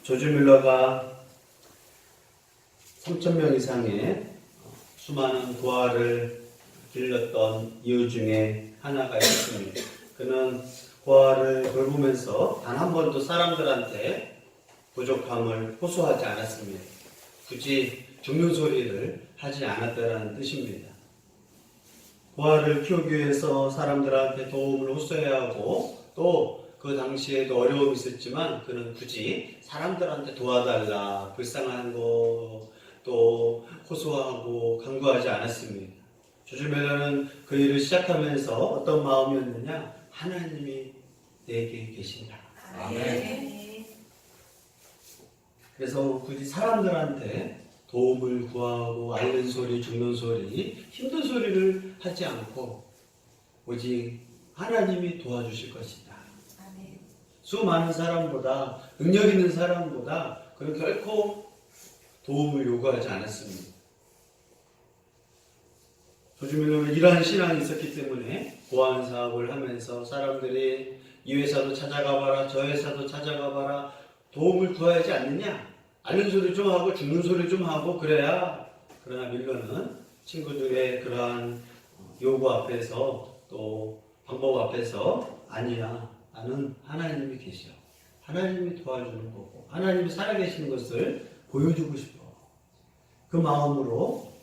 조지 뮬러가 3,000명 이상의 수많은 고아를 길렀던 이유 중에 하나가 있습니다. 그는 고아를 돌보면서 단 한 번도 사람들한테 부족함을 호소하지 않았습니다. 굳이 죽는 소리를 하지 않았다는 뜻입니다. 고아를 키우기 위해서 사람들한테 도움을 호소해야 하고 또 그 당시에도 어려움이 있었지만 그는 굳이 사람들한테 도와달라, 불쌍한 거 또 호소하고 간구하지 않았습니다. 조지 뮬러는 그 일을 시작하면서 어떤 마음이었느냐? 하나님이 내게 계신다. 아멘. 그래서 굳이 사람들한테 도움을 구하고 앓는 소리, 죽는 소리, 힘든 소리를 하지 않고 오직 하나님이 도와주실 것이다. 아멘. 수많은 사람보다, 능력 있는 사람보다 그는 결코 도움을 요구하지 않았습니다. 조지 뮬러는 이러한 신앙이 있었기 때문에 보안 사업을 하면서 사람들이 이 회사도 찾아가봐라, 저 회사도 찾아가봐라, 도움을 구하지 않느냐? 앓는 소리 좀 하고 죽는 소리 좀 하고 그래야. 그러나 뮬러는 친구들의 그러한 요구 앞에서 또 방법 앞에서 아니야, 나는 하나님이 계셔. 하나님이 도와주는 거고 하나님이 살아계시는 것을 보여주고 싶어. 그 마음으로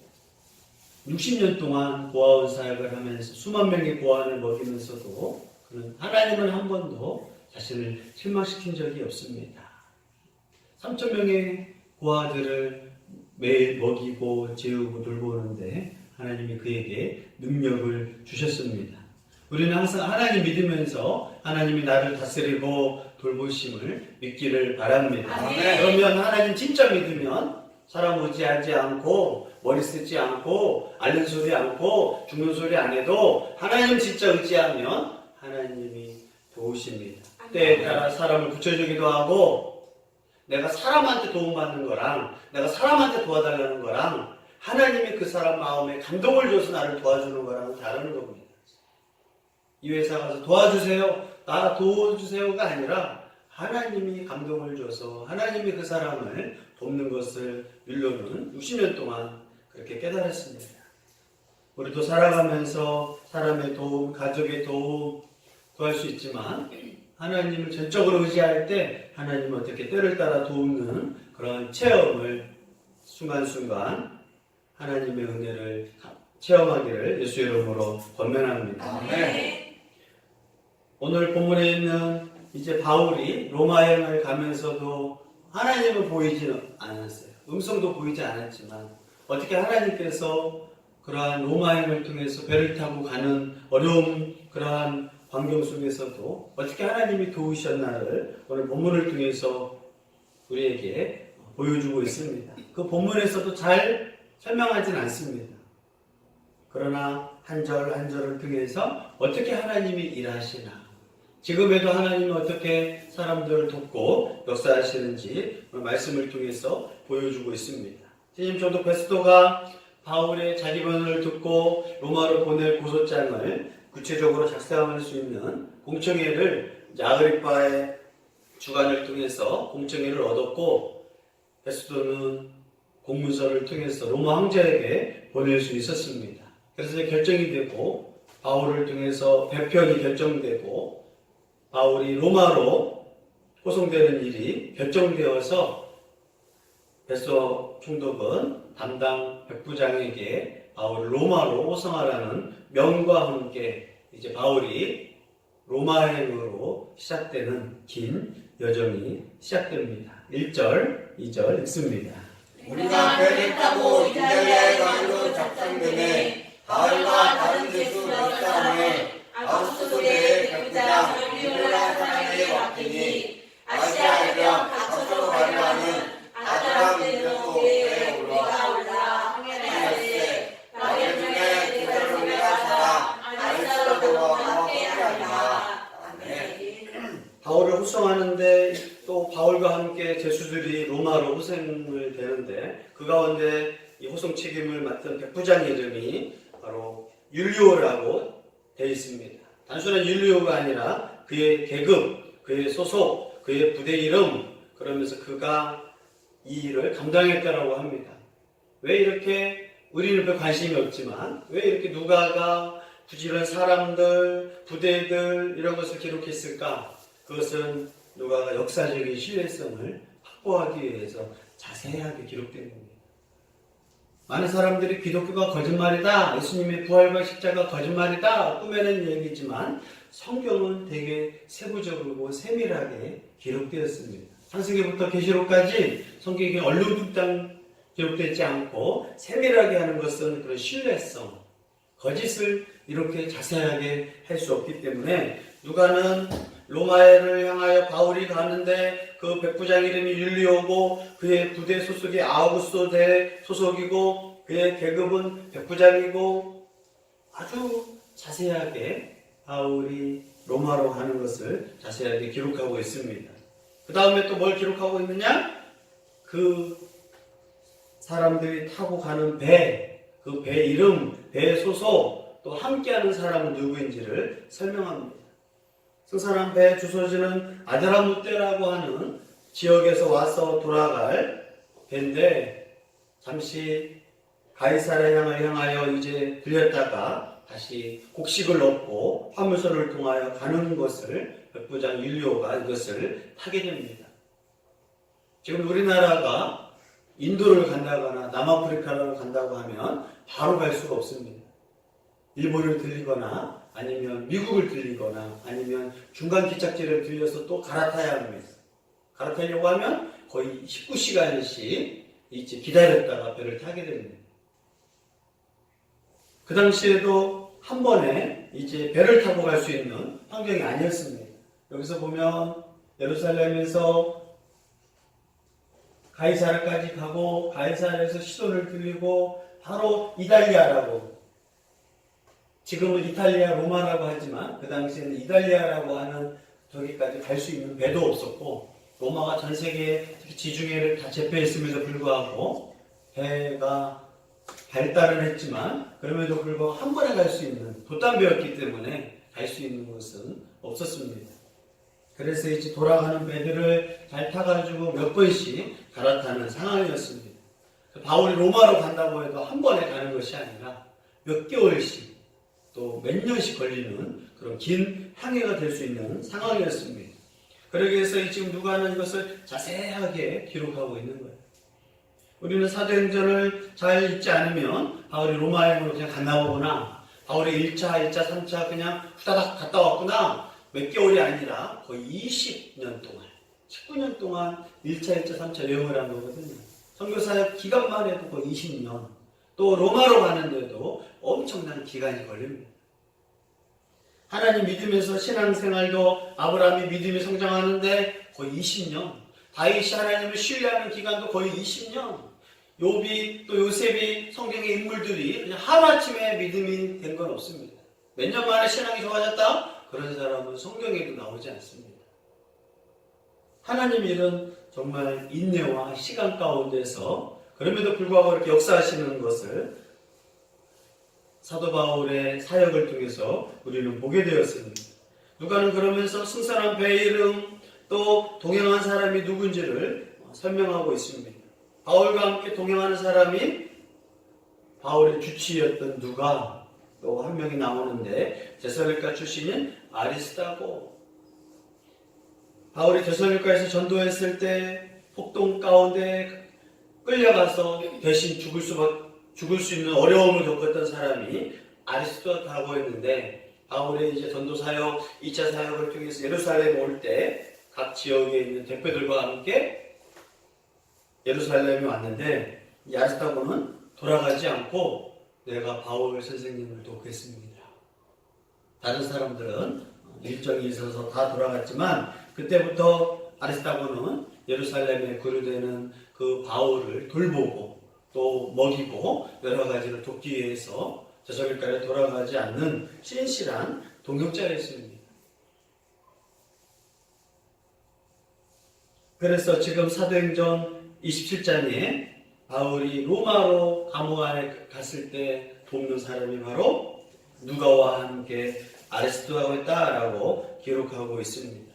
60년 동안 고아원 사역을 하면서 수만 명의 고아원을 먹이면서도 그는 하나님은 한 번도 자신을 실망시킨 적이 없습니다. 3,000명의 고아들을 매일 먹이고 재우고 돌보는데 하나님이 그에게 능력을 주셨습니다. 우리는 항상 하나님 믿으면서 하나님이 나를 다스리고 돌보심을 믿기를 바랍니다. 아멘. 그러면 하나님 진짜 믿으면 사람 의지하지 않고 머리 쓰지 않고 앓는 소리 않고 죽는 소리 안 해도 하나님 진짜 의지하면 하나님이 도우십니다. 때에 따라 사람을 붙여주기도 하고 내가 사람한테 도움받는 거랑 내가 사람한테 도와달라는 거랑 하나님이 그 사람 마음에 감동을 줘서 나를 도와주는 거랑은 다른 겁니다. 이 회사 가서 도와주세요, 나 도와주세요가 아니라 하나님이 감동을 줘서 하나님이 그 사람을 돕는 것을 뮬러는 60년 동안 그렇게 깨달았습니다. 우리도 살아가면서 사람의 도움, 가족의 도움 구할 수 있지만 하나님을 전적으로 의지할 때 하나님은 어떻게 때를 따라 돕는 그런 체험을 순간순간 하나님의 은혜를 체험하기를 예수 이름으로 권면합니다. 아멘. 오늘 본문에 있는 이제 바울이 로마 여행을 가면서도 하나님은 보이지는 않았어요. 음성도 보이지 않았지만 어떻게 하나님께서 그러한 로마 여행을 통해서 배를 타고 가는 어려운 그러한 환경 속에서도 어떻게 하나님이 도우셨나를 오늘 본문을 통해서 우리에게 보여주고 있습니다. 그 본문에서도 잘 설명하진 않습니다. 그러나 한 절 한 절을 통해서 어떻게 하나님이 일하시나, 지금에도 하나님이 어떻게 사람들을 돕고 역사하시는지 말씀을 통해서 보여주고 있습니다. 선생님, 저도 베스토가 바울의 자기변을 듣고 로마로 보낼 고소장을 구체적으로 작성할 수 있는 공청회를 아그리파의 주관을 통해서 공청회를 얻었고 베스토는 공문서를 통해서 로마 황제에게 보낼 수 있었습니다. 그래서 결정이 되고 바울을 통해서 배편이 결정되고 바울이 로마로 호송되는 일이 결정되어서 베스토 총독은 담당 백부장에게 바울을 로마로 호송하라는 명과 함께 이제 바울이 로마행으로 시작되는 긴 여정이 시작됩니다. 1절, 2절 읽습니다. 우리가 배를 타고 이탈리아에 가기로 작정되매 바울과 다른 제수 몇 사람을 아우스도의 백부장 율리오라 사람에게 맡기니 아시아 해변 갇혀서 가려 하는 아드람민노에 우리가 올라 항해하였으되 나의 중에 데살로니가 사람 아리스토블과 함께하리라. 아멘. 바울을 호송하는데 또 바울과 함께 제수들이 로마로 호송을 되는데 그 가운데 이 호송 책임을 맡은 백부장 이름이 바로 율리오라고 되어 있습니다. 단순한 율리오가 아니라 그의 계급, 그의 소속, 그의 부대 이름, 그러면서 그가 이 일을 감당했다라고 합니다. 왜 이렇게 우리는 별 관심이 없지만 왜 이렇게 누가가 굳이 이런 사람들, 부대들 이런 것을 기록했을까? 그것은 누가가 역사적인 신뢰성을 확보하기 위해서 자세하게 기록된 겁니다. 많은 사람들이 기독교가 거짓말이다, 예수님의 부활과 십자가 거짓말이다 꾸며낸 얘기지만 성경은 되게 세부적이고 세밀하게 기록되었습니다. 창세기부터 계시록까지 성경이 얼룩뚱땅 기록되지 않고 세밀하게 하는 것은 그런 신뢰성, 거짓을 이렇게 자세하게 할 수 없기 때문에 누가는 로마를 향하여 바울이 가는데 그 백부장 이름이 율리오고 그의 부대 소속이 아우구스도 대 소속이고 그의 계급은 백부장이고 아주 자세하게 바울이 로마로 가는 것을 자세하게 기록하고 있습니다. 그 다음에 또 뭘 기록하고 있느냐? 그 사람들이 타고 가는 배, 그 배 이름, 배 소속, 또 함께하는 사람은 누구인지를 설명합니다. 승선한 배 주소지는 아드라무떼라고 하는 지역에서 와서 돌아갈 배인데 잠시 가이사랴 향하여 이제 들렸다가 다시 곡식을 얻고 화물선을 통하여 가는 것을 백부장 율리오가 이것을 타게 됩니다. 지금 우리나라가 인도를 간다거나 남아프리카를 간다고 하면 바로 갈 수가 없습니다. 일본을 들리거나 아니면 미국을 들리거나 아니면 중간 기착지를 들려서 또 갈아타야 합니다. 갈아타려고 하면 거의 19시간씩 이제 기다렸다가 배를 타게 됩니다. 그 당시에도 한 번에 이제 배를 타고 갈 수 있는 환경이 아니었습니다. 여기서 보면 예루살렘에서 가이사랴까지 가고 가이사랴에서 시돈을 들리고 바로 이달리아라고, 지금은 이탈리아 로마라고 하지만 그 당시에는 이달리아라고 하는 저기까지 갈 수 있는 배도 없었고 로마가 전 세계에 특히 지중해를 다 제패했음에도 불구하고 배가 발달은 했지만 그럼에도 불구하고 한 번에 갈 수 있는 돛담배였기 때문에 갈 수 있는 곳은 없었습니다. 그래서 이제 돌아가는 배들을 잘 타가지고 몇 번씩 갈아타는 상황이었습니다. 바울이 로마로 간다고 해도 한 번에 가는 것이 아니라 몇 개월씩 또 몇 년씩 걸리는 그런 긴 항해가 될 수 있는 상황이었습니다. 그러기 위해서 지금 누가는 이것을 자세하게 기록하고 있는 거예요. 우리는 사도행전을 잘 읽지 않으면 바울이 로마행으로 그냥 갔나 보구나, 바울이 1차, 2차, 3차 그냥 후다닥 갔다 왔구나, 몇 개월이 아니라 거의 20년 동안, 19년 동안 1차, 2차, 3차 여행을 한 거거든요. 선교사역 기간만 해도 거의 20년, 또 로마로 가는데도 엄청난 기간이 걸립니다. 하나님 믿으면서 신앙생활도 아브라함이 믿음이 성장하는데 거의 20년, 다윗이 하나님을 신뢰하는 기간도 거의 20년, 욥이 또 요셉이 성경의 인물들이 그냥 하루아침에 믿음이 된 건 없습니다. 몇 년 만에 신앙이 좋아졌다? 그런 사람은 성경에도 나오지 않습니다. 하나님 일은 정말 인내와 시간 가운데서 그럼에도 불구하고 이렇게 역사하시는 것을 사도 바울의 사역을 통해서 우리는 보게 되었습니다. 누가는 그러면서 승선한 배 이름 또 동행한 사람이 누군지를 설명하고 있습니다. 바울과 함께 동행하는 사람이 바울의 주치였던 누가 또 한 명이 나오는데 데살로니가 출신인 아리스다고, 바울이 데살로니가에서 전도했을 때 폭동 가운데 끌려가서 대신 죽을 수 있는 어려움을 겪었던 사람이 아리스도다고 했는데, 바울의 이제 전도 사역, 2차 사역을 통해서 예루살렘 올 때 각 지역에 있는 대표들과 함께 예루살렘에 왔는데 이 아리스도는 돌아가지 않고 내가 바울 선생님을 돕겠습니다. 다른 사람들은 일정이 있어서 다 돌아갔지만 그때부터 아리스도는 예루살렘에 거류되는 그 바울을 돌보고 또 먹이고 여러 가지를 돕기 위해서 데살로니가에 돌아가지 않는 신실한 동역자였습니다. 그래서 지금 사도행전 27장에 바울이 로마로 감옥 안에 갔을 때 돕는 사람이 바로 누가와 함께 아리스도라고 했다라고 기록하고 있습니다.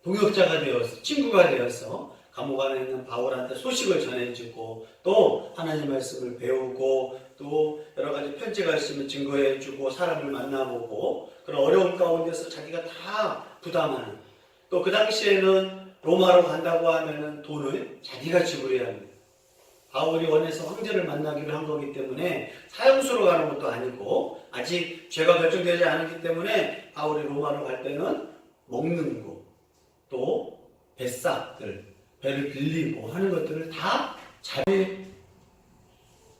동역자가 되어서, 친구가 되어서 감옥 안에 있는 바울한테 소식을 전해주고 또 하나님 말씀을 배우고 또 여러 가지 편지가 있으면 증거해주고 사람을 만나보고 그런 어려운 가운데서 자기가 다 부담하는 또 그 당시에는 로마로 간다고 하면은 돈을 자기가 지불해야 합니다. 바울이 원해서 황제를 만나기로 한 거기 때문에 사형수로 가는 것도 아니고 아직 죄가 결정되지 않았기 때문에 바울이 로마로 갈 때는 먹는 거, 또 뱃삭들, 배를 빌리고 하는 것들을 다 잘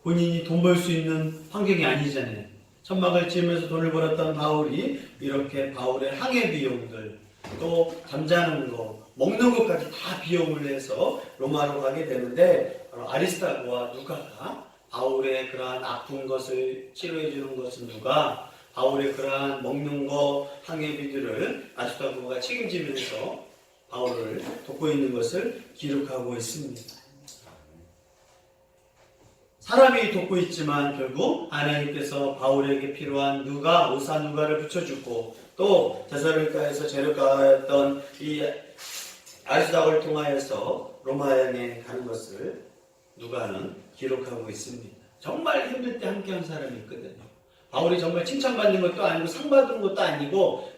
본인이 돈 벌 수 있는 환경이 아니잖아요. 천막을 지으면서 돈을 벌었던 바울이 이렇게 바울의 항해 비용들, 또 잠자는 거, 먹는 것까지 다 비용을 내서 로마로 가게 되는데 아리스타고와 누가가 바울의 그러한 아픈 것을 치료해 주는 것은 누가 바울의 그러한 먹는 거 항해비들을 아리스타고가 책임지면서 바울을 돕고 있는 것을 기록하고 있습니다. 사람이 돕고 있지만 결국 하나님께서 바울에게 필요한 누가, 의사 누가를 붙여주고 또 제사를가에서 재료가였던 이 아리스다고를 통하여서 로마에 가는 것을 누가는 기록하고 있습니다. 정말 힘들 때 함께한 사람이 있거든요. 바울이 정말 칭찬받는 것도 아니고 상 받은 것도 아니고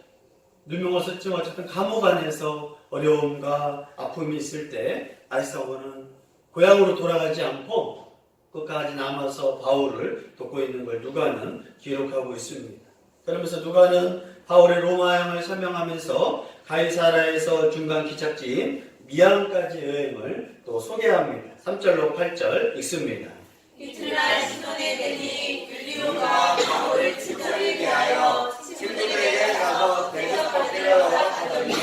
누명을 썼지만 어쨌든 감옥 안에서 어려움과 아픔이 있을 때 아리스다고는 고향으로 돌아가지 않고 끝까지 남아서 바울을 돕고 있는 걸 누가는 기록하고 있습니다. 그러면서 누가는 바울의 로마행을 설명하면서 가이사라에서 중간 기착지인 미안까지 여행을 또 소개합니다. 3절로 8절 읽습니다. 이튿날 시돈에 내니 율리오가 바울을 친절히 대하여 친구들에게 가서 대접받으려 하더니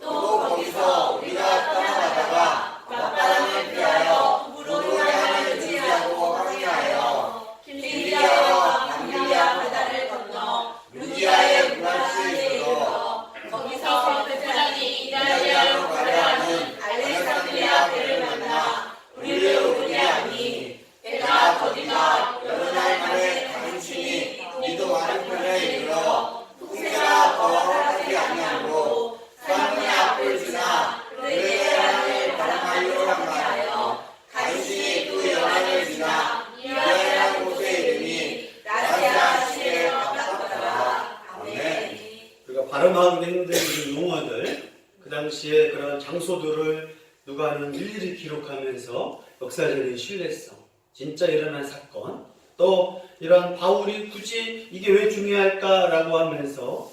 또 거기서 우리가 떠나가다가 맞바람을 피하여 구부로 향을 지하고 항해하여 길리아와 밤길리아 바다를 건너 루디아의 문화시에 이르러 거기서 베드라니 이달리아로 가려 하는 알렉산드리아 배를 만나 우리를 오게 하니 배가 거기가 여러 날 만에 당신이 이도 많은 편에 이르러 풍세가 더 하지 아니하고 사문의 앞을 지나 그에게 하나님을 바람하기로 합하여 간신히 그 연안을 지나 이와이라는 곳에 이르니 라시아 시에 가깝더라. 아멘. 그러니까 발음하기 힘든 이 용어들, 그 당시에 그런 장소들을 누가는 일일이 기록하면서 역사적인 신뢰성, 진짜 일어난 사건, 또 이런 바울이 굳이 이게 왜 중요할까라고 하면서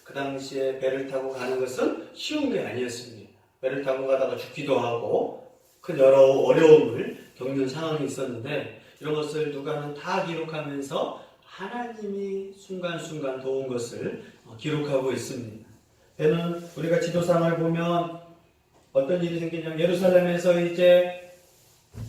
그 당시에 배를 타고 가는 것은 쉬운 게 아니었습니다. 배를 타고 가다가 죽기도 하고 큰 여러 어려움을 겪는 상황이 있었는데 이런 것을 누가는 다 기록하면서 하나님이 순간순간 도운 것을 기록하고 있습니다. 배는 우리가 지도상을 보면 어떤 일이 생기냐면 예루살렘에서 이제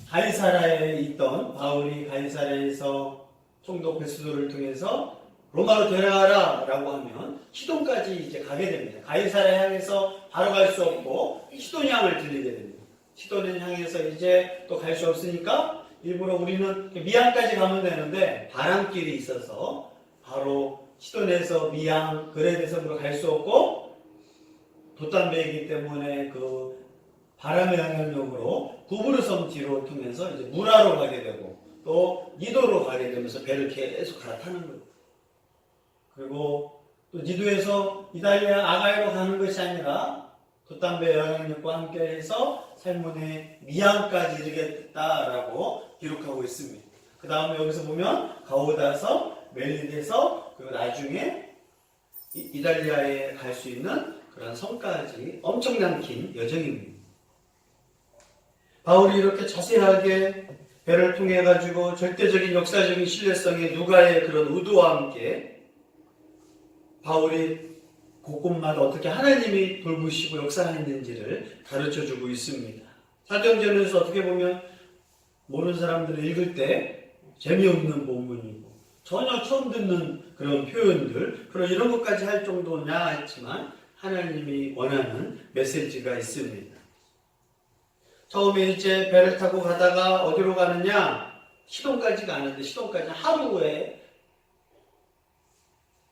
가이사라에 있던 바울이 가이사라에서 총독 베스도를 통해서 로마로 데려가라 라고 하면 시돈까지 이제 가게 됩니다. 가이사라에 향해서 바로 갈 수 없고 시돈 향을 들리게 됩니다. 시돈을 향해서 이제 또 갈 수 없으니까 일부러 우리는 미양까지 가면 되는데 바람길이 있어서 바로 시돈에서 미양 그레데섬으로 갈 수 없고 돛담배이기 때문에 그 바람의 영향력으로 구부르섬 뒤로 통해서 이제 무라로 가게 되고 또 니도로 가게 되면서 배를 계속 갈아타는 거예요. 그리고 또 니도에서 이달리아 아가이로 가는 것이 아니라 돛담배 영향력과 함께해서 살몬의 미양까지 이르겠다라고 기록하고 있습니다. 그 다음에 여기서 보면 가오다서 멜리데서 그리고 나중에 이달리아에 갈 수 있는 그런 섬까지 엄청난 긴 여정입니다. 바울이 이렇게 자세하게 배를 통해 가지고 절대적인 역사적인 신뢰성의 누가의 그런 의도와 함께 바울이 곳곳마다 어떻게 하나님이 돌보시고 역사했는지를 가르쳐주고 있습니다. 사도행전에서 어떻게 보면 모르는 사람들이 읽을 때 재미없는 본문이고 전혀 처음 듣는 그런 표현들 그런 이런 것까지 할 정도냐 했지만 하나님이 원하는 메시지가 있습니다. 처음에 이제 배를 타고 가다가 어디로 가느냐? 시돈까지 가는데 시돈까지 하루에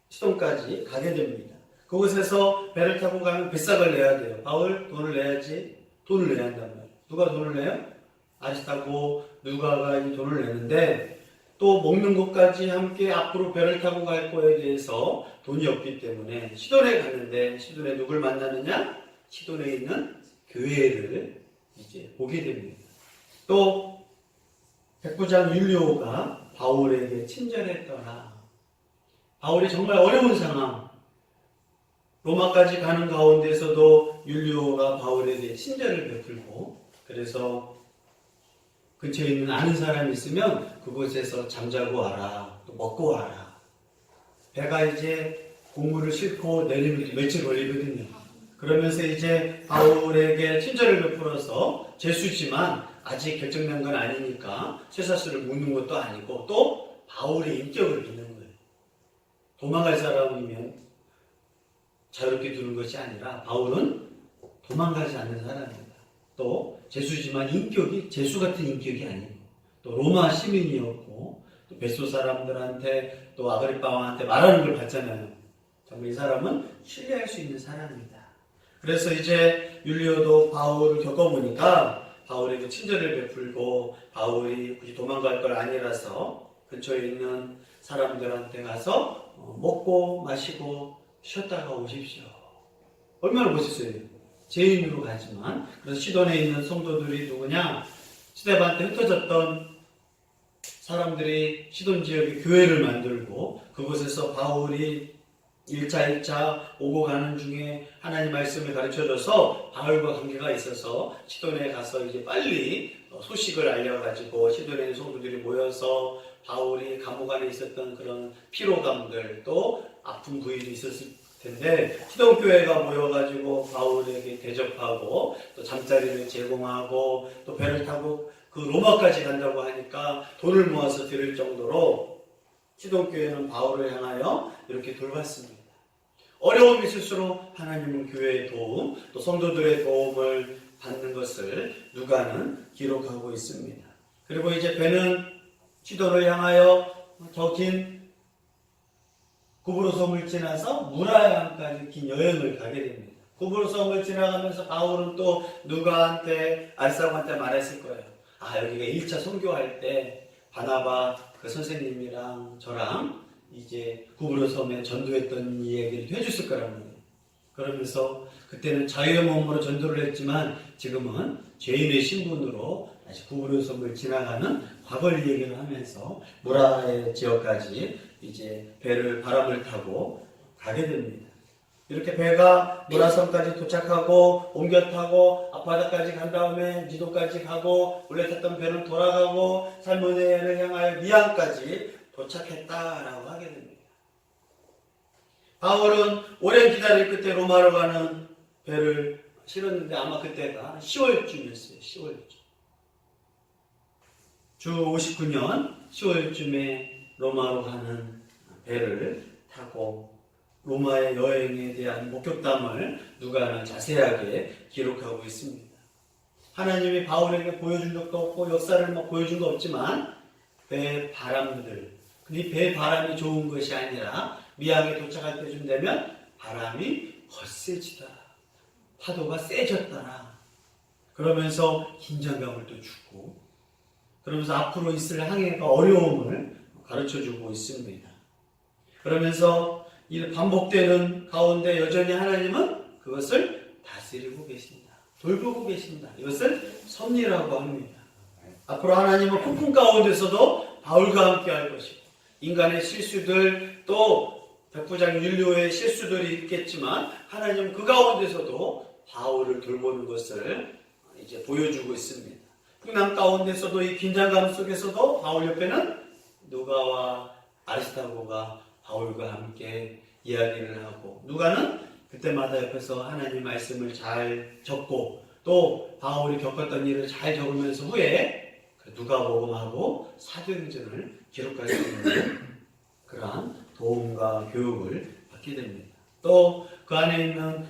시돈까지 가게 됩니다. 그곳에서 배를 타고 가면 뱃삭을 내야 돼요. 바울 돈을 내야지 돈을 내야 한단 말이에요. 누가 돈을 내요? 아리스타고 누가가 이 돈을 내는데 또 먹는 것까지 함께 앞으로 배를 타고 갈 거에 대해서 돈이 없기 때문에 시돈에 갔는데 시돈에 누굴 만나느냐? 시돈에 있는 교회를 이제 보게 됩니다. 또 백부장 율리오가 바울에게 친절했더라. 바울이 정말 어려운 상황, 로마까지 가는 가운데서도 율리오가 바울에게 친절을 베풀고, 그래서 근처에 있는 아는 사람이 있으면 그곳에서 잠자고 와라, 또 먹고 와라. 배가 이제 곡물을 싣고 내리면 며칠 걸리거든요. 그러면서 이제 바울에게 친절을 베풀어서 제수지만 아직 결정난 건 아니니까 쇠사슬을 묶는 것도 아니고 또 바울의 인격을 믿는 거예요. 도망갈 사람이면 자유롭게 두는 것이 아니라 바울은 도망가지 않는 사람입니다. 또 제수지만 인격이 제수 같은 인격이 아니고 또 로마 시민이었고 또 베소 사람들한테 또 아그리파 왕한테 말하는 걸 봤잖아요. 정말 이 사람은 신뢰할 수 있는 사람입니다. 그래서 이제 율리오도 바울을 겪어보니까 바울에게 친절을 베풀고 바울이 굳이 도망갈 걸 아니라서 근처에 있는 사람들한테 가서 먹고 마시고 쉬었다가 오십시오. 얼마나 멋있어요. 죄인으로 가지만. 그래서 시돈에 있는 성도들이 누구냐? 스데반한테 흩어졌던 사람들이 시돈 지역에 교회를 만들고 그곳에서 바울이 1차 오고 가는 중에 하나님 말씀을 가르쳐줘서 바울과 관계가 있어서 시돈에 가서 이제 빨리 소식을 알려가지고 시돈에 있는 성도들이 모여서 바울이 감옥 안에 있었던 그런 피로감들 또 아픈 부위도 있었을 텐데 시돈 교회가 모여가지고 바울에게 대접하고 또 잠자리를 제공하고 또 배를 타고 그 로마까지 간다고 하니까 돈을 모아서 드릴 정도로 시돈 교회는 바울을 향하여 이렇게 돌봤습니다. 어려움이 있을수록 하나님은 교회의 도움, 또 성도들의 도움을 받는 것을 누가는 기록하고 있습니다. 그리고 이제 배는 시돈을 향하여 더 긴 구브로 섬을 지나서 무라양까지 긴 여행을 가게 됩니다. 구브로 섬을 지나가면서 바울은 또 누가한테 아리스타고한테 말했을 거예요. 아, 여기가 1차 선교할 때 바나바 그 선생님이랑 저랑 이제 구브로 섬에 전도했던 이야기를 해줬을 거라는 거예요. 그러면서 그때는 자유의 몸으로 전도를 했지만 지금은 죄인의 신분으로 다시 구브로 섬을 지나가는 과거를 얘기를 하면서 무라의 지역까지 이제 배를 바람을 타고 가게 됩니다. 이렇게 배가 무라섬까지 도착하고 옮겨 타고 앞바다까지 간 다음에 니도까지 가고 원래 탔던 배는 돌아가고 살모네를 향하여 미안까지 도착했다라고 하게 됩니다. 바울은 오랜 기다림 끝에 로마로 가는 배를 실었는데 아마 그때가 10월쯤이었어요. 10월쯤. 주 59년 10월쯤에 로마로 가는 배를 타고 로마의 여행에 대한 목격담을 누가는 자세하게 기록하고 있습니다. 하나님이 바울에게 보여준 적도 없고 역사를 보여준 거 없지만 배 바람들, 이 배 바람이 좋은 것이 아니라 미항에 도착할 때쯤 되면 바람이 거세지더라. 파도가 세졌더라. 그러면서 긴장감을 또 주고 그러면서 앞으로 있을 항해가 어려움을 가르쳐주고 있습니다. 그러면서 이 반복되는 가운데 여전히 하나님은 그것을 다스리고 계신다. 돌보고 계신다. 이것을 섭리라고 합니다. 앞으로 하나님은 폭풍 가운데서도 바울과 함께 할 것이고 인간의 실수들 또 백부장 율리오의 실수들이 있겠지만 하나님은 그 가운데서도 바울을 돌보는 것을 이제 보여주고 있습니다. 풍랑 가운데서도 이 긴장감 속에서도 바울 옆에는 누가와 아리스타고가 바울과 함께 이야기를 하고 누가는 그때마다 옆에서 하나님 말씀을 잘 적고 또 바울이 겪었던 일을 잘 적으면서 후에 누가복음하고 사도행전을 기록할 수 있는 그러한 도움과 교육을 받게 됩니다. 또 그 안에 있는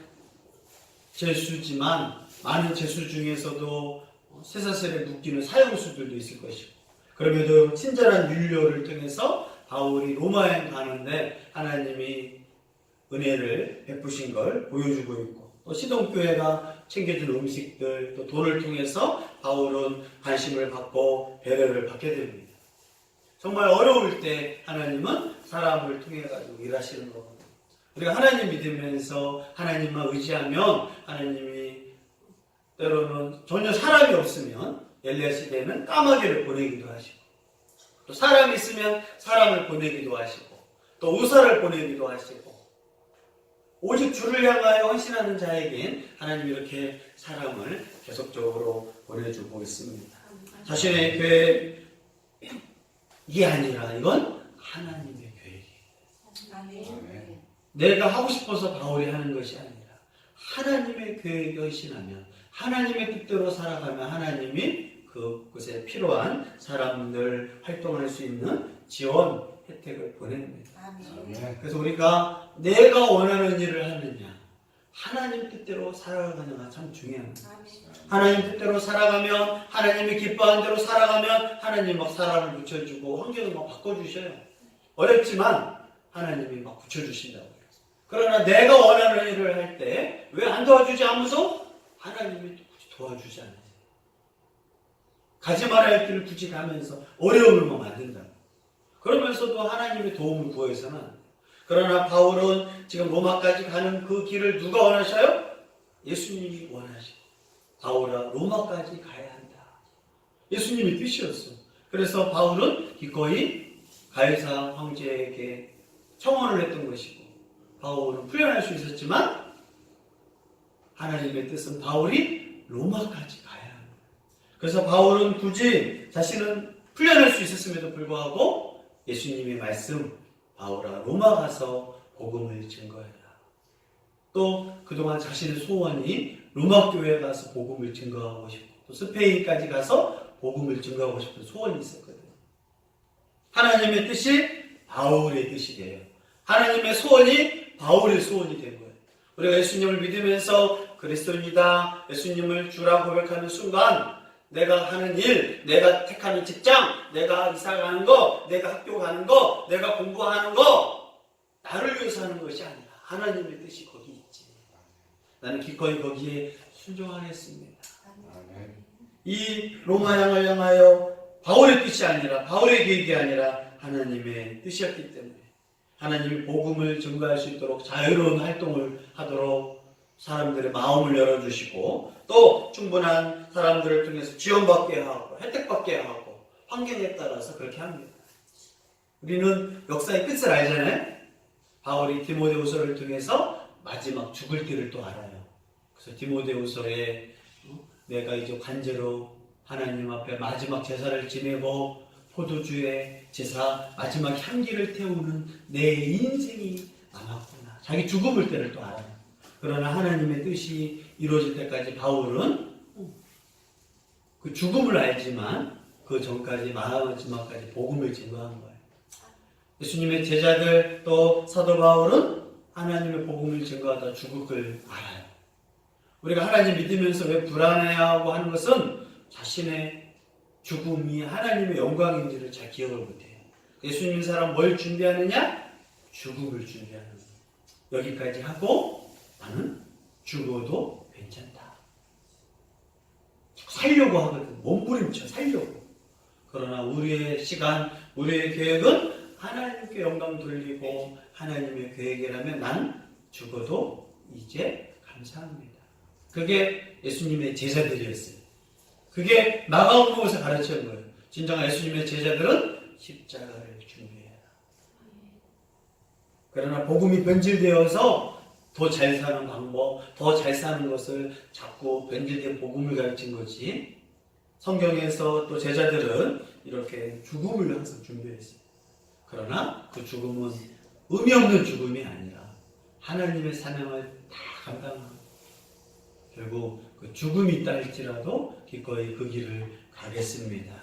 제수지만 많은 제수 중에서도 쇠사슬에 묶이는 사형수들도 있을 것이고 그럼에도 친절한 율리오를 통해서 바울이 로마에 가는데 하나님이 은혜를 베푸신 걸 보여주고 있고 또 시동교회가 챙겨준 음식들, 또 돈을 통해서 바울은 관심을 받고 배려를 받게 됩니다. 정말 어려울 때 하나님은 사람을 통해 가지고 일하시는 거거든요. 우리가 하나님 믿으면서 하나님만 의지하면 하나님이 때로는 전혀 사람이 없으면 엘리야 시대에는 까마귀를 보내기도 하시고, 또 사람이 있으면 사람을 보내기도 하시고, 또 의사를 보내기도 하시고, 오직 주를 향하여 헌신하는 자에겐 하나님이 이렇게 사람을 계속적으로 보내주고 있습니다. 자신의 계획이 아니라 이건 하나님의 계획이에요. 내가 하고 싶어서 바울이 하는 것이 아니라 하나님의 계획에 헌신하면, 하나님의 뜻대로 살아가면 하나님이 그곳에 필요한 사람들 활동할 수 있는 지원, 혜택을 보냅니다. 그래서 우리가 내가 원하는 일을 하느냐, 하나님 뜻대로 살아가느냐가 참 중요합니다. 하나님 뜻대로 살아가면, 하나님이 기뻐하는 대로 살아가면 하나님 막 사람을 붙여주고 환경을 막 바꿔주셔요. 어렵지만 하나님이 막 붙여주신다고요. 그러나 내가 원하는 일을 할 때 왜 안 도와주지 아무도? 하나님이 굳이 도와주지 않아요. 가지 말아야 할 길을 굳이 가면서 어려움을 막 만든다. 그러면서도 하나님의 도움을 구해서는 안 돼요. 그러나 바울은 지금 로마까지 가는 그 길을 누가 원하셔요? 예수님이 원하시고, 바울아 로마까지 가야 한다. 예수님의 뜻이었어. 그래서 바울은 기꺼이 가이사 황제에게 청원을 했던 것이고, 바울은 풀려날 수 있었지만 하나님의 뜻은 바울이 로마까지 가야 합니다. 그래서 바울은 굳이 자신은 풀려날 수 있었음에도 불구하고 예수님의 말씀, 바울아 로마 가서 복음을 증거해라. 또 그동안 자신의 소원이 로마 교회에 가서 복음을 증거하고 싶고, 또 스페인까지 가서 복음을 증거하고 싶은 소원이 있었거든요. 하나님의 뜻이 바울의 뜻이 돼요. 하나님의 소원이 바울의 소원이 된 거예요. 우리가 예수님을 믿으면서 그리스도인이다, 예수님을 주라고 고백하는 순간 내가 하는 일, 내가 택하는 직장, 내가 이사 가는 거, 내가 학교 가는 거, 내가 공부하는 거, 나를 위해서 하는 것이 아니라 하나님의 뜻이 거기 있지. 나는 기꺼이 거기에 순종하겠습니다. 이 로마향을 향하여 바울의 뜻이 아니라, 바울의 계획이 아니라 하나님의 뜻이었기 때문에 하나님이 복음을 증거할 수 있도록 자유로운 활동을 하도록 사람들의 마음을 열어주시고, 또 충분한 사람들을 통해서 지원받게 하고 혜택받게 하고 환경에 따라서 그렇게 합니다. 우리는 역사의 끝을 알잖아요. 바울이 디모데후서를 통해서 마지막 죽을 길을 또 알아요. 그래서 디모데후서에 내가 이제 관제로 하나님 앞에 마지막 제사를 지내고 포도주의 제사 마지막 향기를 태우는 내 인생이 남았구나. 자기 죽음을 때를 또 알아요. 그러나 하나님의 뜻이 이루어질 때까지 바울은 그 죽음을 알지만 그 전까지 마지막까지 복음을 증거한 거예요. 예수님의 제자들 또 사도 바울은 하나님의 복음을 증거하다 죽을 걸 알아요. 우리가 하나님 믿으면서 왜 불안해하고 하는 것은 자신의 죽음이 하나님의 영광인지를 잘 기억을 못해요. 예수 믿는 사람 뭘 준비하느냐? 죽음을 준비하는 거예요. 여기까지 하고 나는 죽어도 괜찮다. 살려고 하거든. 몸부림쳐 살려고. 그러나 우리의 시간, 우리의 계획은 하나님께 영광 돌리고 하나님의 계획이라면 난 죽어도 이제 감사합니다. 그게 예수님의 제자들이었어요. 그게 마가복음에서 가르치는 거예요. 진정한 예수님의 제자들은 십자가를 준비해라. 그러나 복음이 변질되어서 더 잘 사는 방법, 더 잘 사는 것을 자꾸 변질된 복음을 가르친 거지. 성경에서 또 제자들은 이렇게 죽음을 항상 준비했어요. 그러나 그 죽음은 의미 없는 죽음이 아니라 하나님의 사명을 다 감당하고 결국 그 죽음이 있다 할지라도 기꺼이 그 길을 가겠습니다.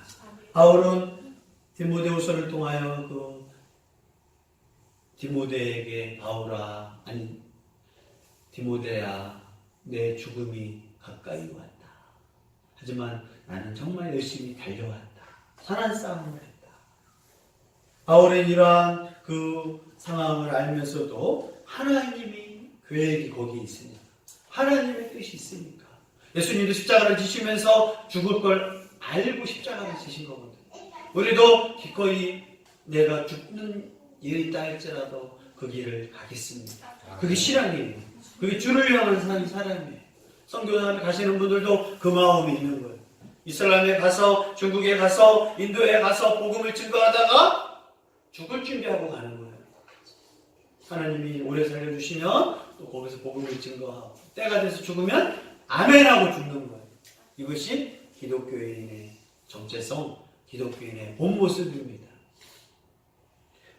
바울은 디모데후서를 통하여 그 디모데에게 바울아, 아니 디모데야, 내 죽음이 가까이 왔다. 하지만 나는 정말 열심히 달려왔다. 선한 싸움을 했다. 바울의 이러한 그 상황을 알면서도 하나님이 계획이 거기 있으니 하나님의 뜻이 있으니까. 예수님도 십자가를 지시면서 죽을 걸 알고 십자가를 지신 거거든요. 우리도 기꺼이 내가 죽는 일이 있다 할지라도 그 길을 가겠습니다. 그게 신앙이에요. 그게 주를 향한 사는 사람이에요. 선교사를 가시는 분들도 그 마음이 있는 거예요. 이슬람에 가서, 중국에 가서, 인도에 가서 복음을 증거하다가 죽을 준비하고 가는 거예요. 하나님이 오래 살려주시면 또 거기서 복음을 증거하고 때가 돼서 죽으면 아멘하고 죽는 거예요. 이것이 기독교인의 정체성, 기독교인의 본 모습입니다.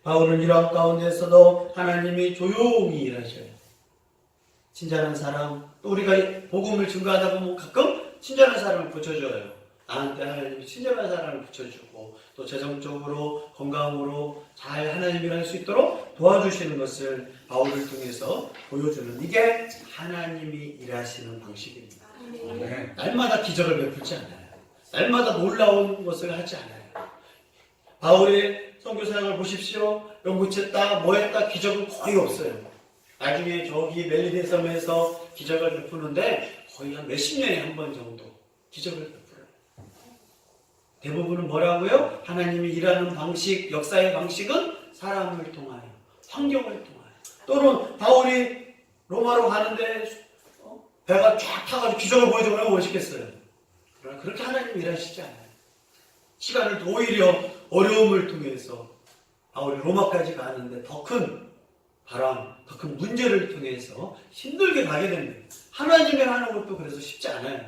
바울은 이러한 가운데서도 하나님이 조용히 일하셔요. 친절한 사람, 또 우리가 복음을 증거하다 보면 가끔 친절한 사람을 붙여줘요. 나한테 하나님이 친절한 사람을 붙여주고 또 재정적으로 건강으로 잘 하나님이 할 수 있도록 도와주시는 것을 바울을 통해서 보여주는, 이게 하나님이 일하시는 방식입니다. 네. 날마다 기적을 베풀지 않아요. 날마다 놀라운 것을 하지 않아요. 바울의 선교사역을 보십시오. 연구했다, 뭐 했다, 기적은 거의 없어요. 나중에 저기 멜리데 섬에서 기적을 베푸는데 거의 한 몇십 년에 한 번 정도 기적을 베풀어요. 대부분은 뭐라고요? 하나님이 일하는 방식, 역사의 방식은 사람을 통하여, 환경을 통하여. 또는 바울이 로마로 가는데 배가 쫙 타가지고 기적을 보여주면 얼마나 멋있겠어요. 그러나 그렇게 하나님이 일하시지 않아요. 시간을 오히려 어려움을 통해서 바울이 로마까지 가는데 더 큰 바람, 더 큰 문제를 통해서 힘들게 가게 됩니다. 하나님이 하는 것도 그래서 쉽지 않아요.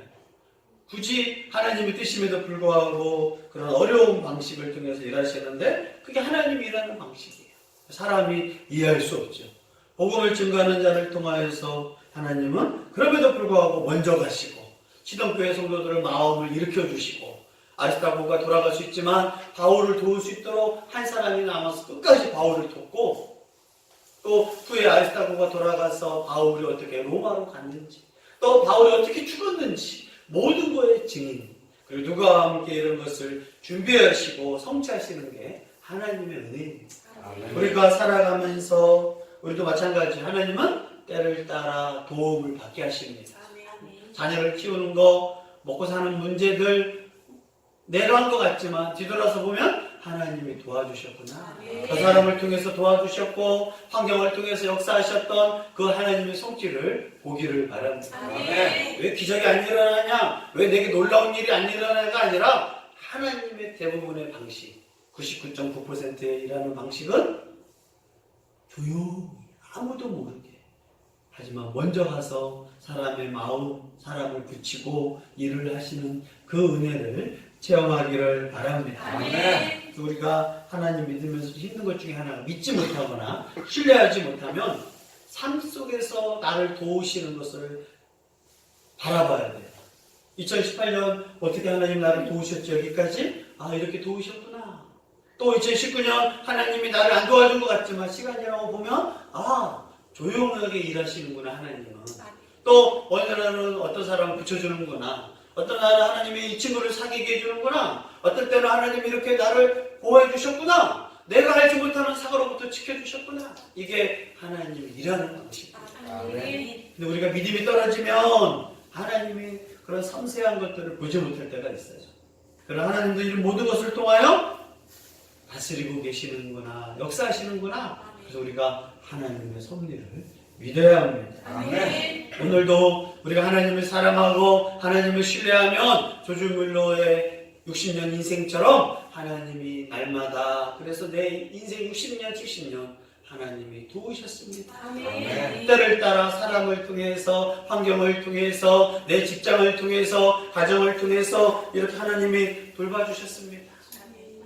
굳이 하나님의 뜻임에도 불구하고 그런 어려운 방식을 통해서 일하시는데 그게 하나님이 일하는 방식이에요. 사람이 이해할 수 없죠. 복음을 증거하는 자를 통하여서 하나님은 그럼에도 불구하고 먼저 가시고 시돈교회 성도들의 마음을 일으켜주시고 아리스타고가 돌아갈 수 있지만 바울을 도울 수 있도록 한 사람이 남아서 끝까지 바울을 돕고 또 후에 아리스타고가 돌아가서 바울이 어떻게 로마로 갔는지 또 바울이 어떻게 죽었는지 모든 거에 증인, 그리고 누가 함께 이런 것을 준비하시고 성취하시는 게 하나님의 은혜입니다. 우리가 살아가면서 우리도 마찬가지, 하나님은 때를 따라 도움을 받게 하십니다. 자녀를 키우는 거, 먹고 사는 문제들 내가 한 것 같지만 뒤돌아서 보면 하나님이 도와주셨구나. 그 사람을 통해서 도와주셨고 환경을 통해서 역사하셨던 그 하나님의 손길을 보기를 바랍니다. 왜 기적이 안 일어나냐? 왜 내게 놀라운 일이 안 일어나냐가 아니라 하나님의 대부분의 방식, 99.9%의 일하는 방식은 조용히 아무도 모르게, 하지만 먼저 가서 사람의 마음, 사람을 붙이고 일을 하시는 그 은혜를 체험하기를 바랍니다. 우리가 하나님 믿으면서 힘든 것 중에 하나가 믿지 못하거나 신뢰하지 못하면 삶 속에서 나를 도우시는 것을 바라봐야 돼요. 2018년 어떻게 하나님 나를 도우셨지 여기까지? 아, 이렇게 도우셨구나. 또 2019년 하나님이 나를 안 도와준 것 같지만 시간이라고 보면 아, 조용하게 일하시는구나 하나님은. 또 어느 날은 어떤 사람을 붙여주는구나. 어떤 날은 하나님이 이 친구를 사귀게 해주는구나. 어떤 때는 하나님이 이렇게 나를 보호해 주셨구나. 내가 알지 못하는 사고로부터 지켜주셨구나. 이게 하나님이 일하는 방식입니다. 근데 우리가 믿음이 떨어지면 하나님이 그런 섬세한 것들을 보지 못할 때가 있어요. 그러나 하나님도 이 모든 것을 통하여 다스리고 계시는구나, 역사하시는구나. 그래서 우리가 하나님의 섭리를 믿어야 합니다. 오늘도 우리가 하나님을 사랑하고 하나님을 신뢰하면 조주물로의 60년 인생처럼 하나님이 날마다, 그래서 내 인생 60년, 70년 하나님이 도우셨습니다. 때를 따라 사람을 통해서, 환경을 통해서, 내 직장을 통해서, 가정을 통해서 이렇게 하나님이 돌봐주셨습니다.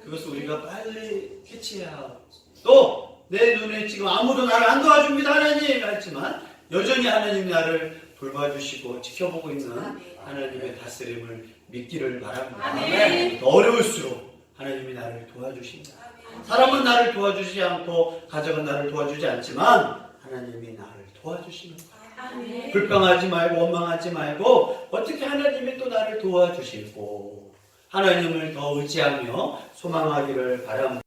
그것을 우리가 빨리 캐치해야 하고, 또 내 눈에 지금 아무도 나를 안 도와줍니다 하나님 하지만 여전히 하나님 나를 돌봐주시고 지켜보고 있는 하나님의 다스림을 믿기를 바랍니다. 더 어려울수록 하나님이 나를 도와주신다. 사람은 나를 도와주지 않고 가정은 나를 도와주지 않지만 하나님이 나를 도와주시는 거예요. 불평하지 말고 원망하지 말고 어떻게 하나님이 또 나를 도와주실고 하나님을 더 의지하며 소망하기를 바랍니다.